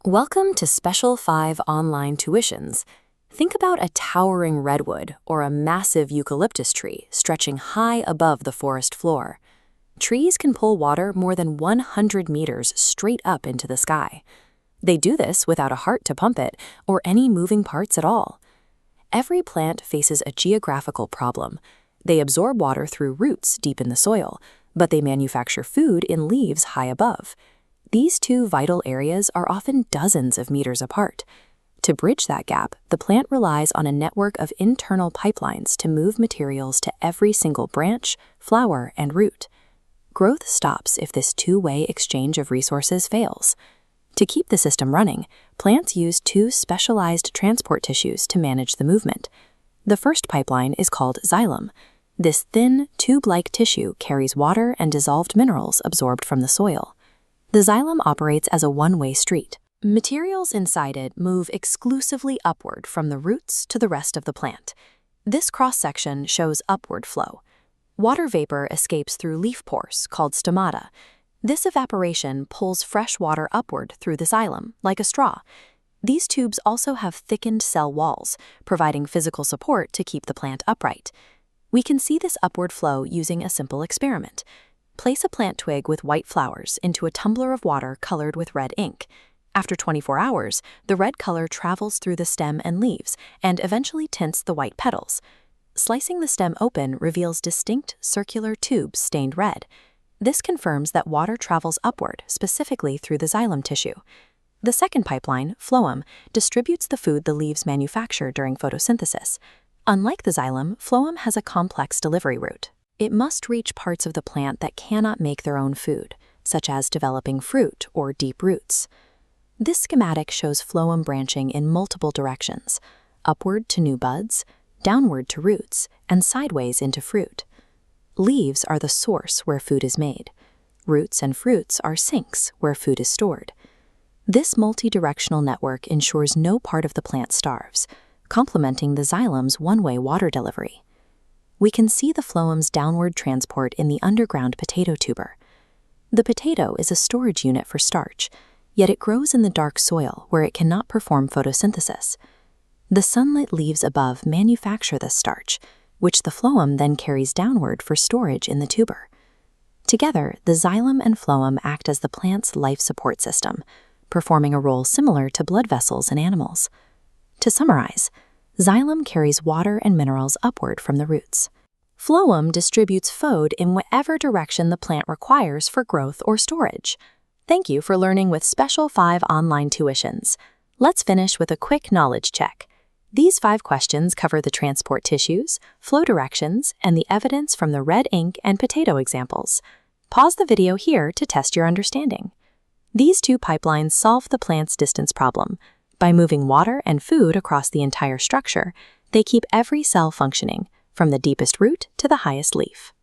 Welcome to Special5 Online Tuitions. Think about a towering redwood or a massive eucalyptus tree stretching high above the forest floor. Trees can pull water more than 100 meters straight up into the sky. They do this without a heart to pump it or any moving parts at all. Every plant faces a geographical problem. They absorb water through roots deep in the soil, but they manufacture food in leaves high above. These two vital areas are often dozens of meters apart. To bridge that gap, the plant relies on a network of internal pipelines to move materials to every single branch, flower, and root. Growth stops if this two-way exchange of resources fails. To keep the system running, plants use two specialized transport tissues to manage the movement. The first pipeline is called xylem. This thin, tube-like tissue carries water and dissolved minerals absorbed from the soil. The xylem operates as a one-way street. Materials inside it move exclusively upward from the roots to the rest of the plant. This cross-section shows upward flow. Water vapor escapes through leaf pores, called stomata. This evaporation pulls fresh water upward through the xylem, like a straw. These tubes also have thickened cell walls, providing physical support to keep the plant upright. We can see this upward flow using a simple experiment. Place a plant twig with white flowers into a tumbler of water colored with red ink. After 24 hours, the red color travels through the stem and leaves and eventually tints the white petals. Slicing the stem open reveals distinct circular tubes stained red. This confirms that water travels upward, specifically through the xylem tissue. The second pipeline, phloem, distributes the food the leaves manufacture during photosynthesis. Unlike the xylem, phloem has a complex delivery route. It must reach parts of the plant that cannot make their own food, such as developing fruit or deep roots. This schematic shows phloem branching in multiple directions, upward to new buds, downward to roots, and sideways into fruit. Leaves are the source where food is made. Roots and fruits are sinks where food is stored. This multi-directional network ensures no part of the plant starves, complementing the xylem's one-way water delivery. We can see the phloem's downward transport in the underground potato tuber. The potato is a storage unit for starch, yet it grows in the dark soil where it cannot perform photosynthesis. The sunlit leaves above manufacture this starch, which the phloem then carries downward for storage in the tuber. Together, the xylem and phloem act as the plant's life support system, performing a role similar to blood vessels in animals. To summarize, xylem carries water and minerals upward from the roots. Phloem distributes food in whatever direction the plant requires for growth or storage. Thank you for learning with Special5 Online Tuitions. Let's finish with a quick knowledge check. These 5 questions cover the transport tissues, flow directions, and the evidence from the red ink and potato examples. Pause the video here to test your understanding. These 2 pipelines solve the plant's distance problem. By moving water and food across the entire structure, they keep every cell functioning, from the deepest root to the highest leaf.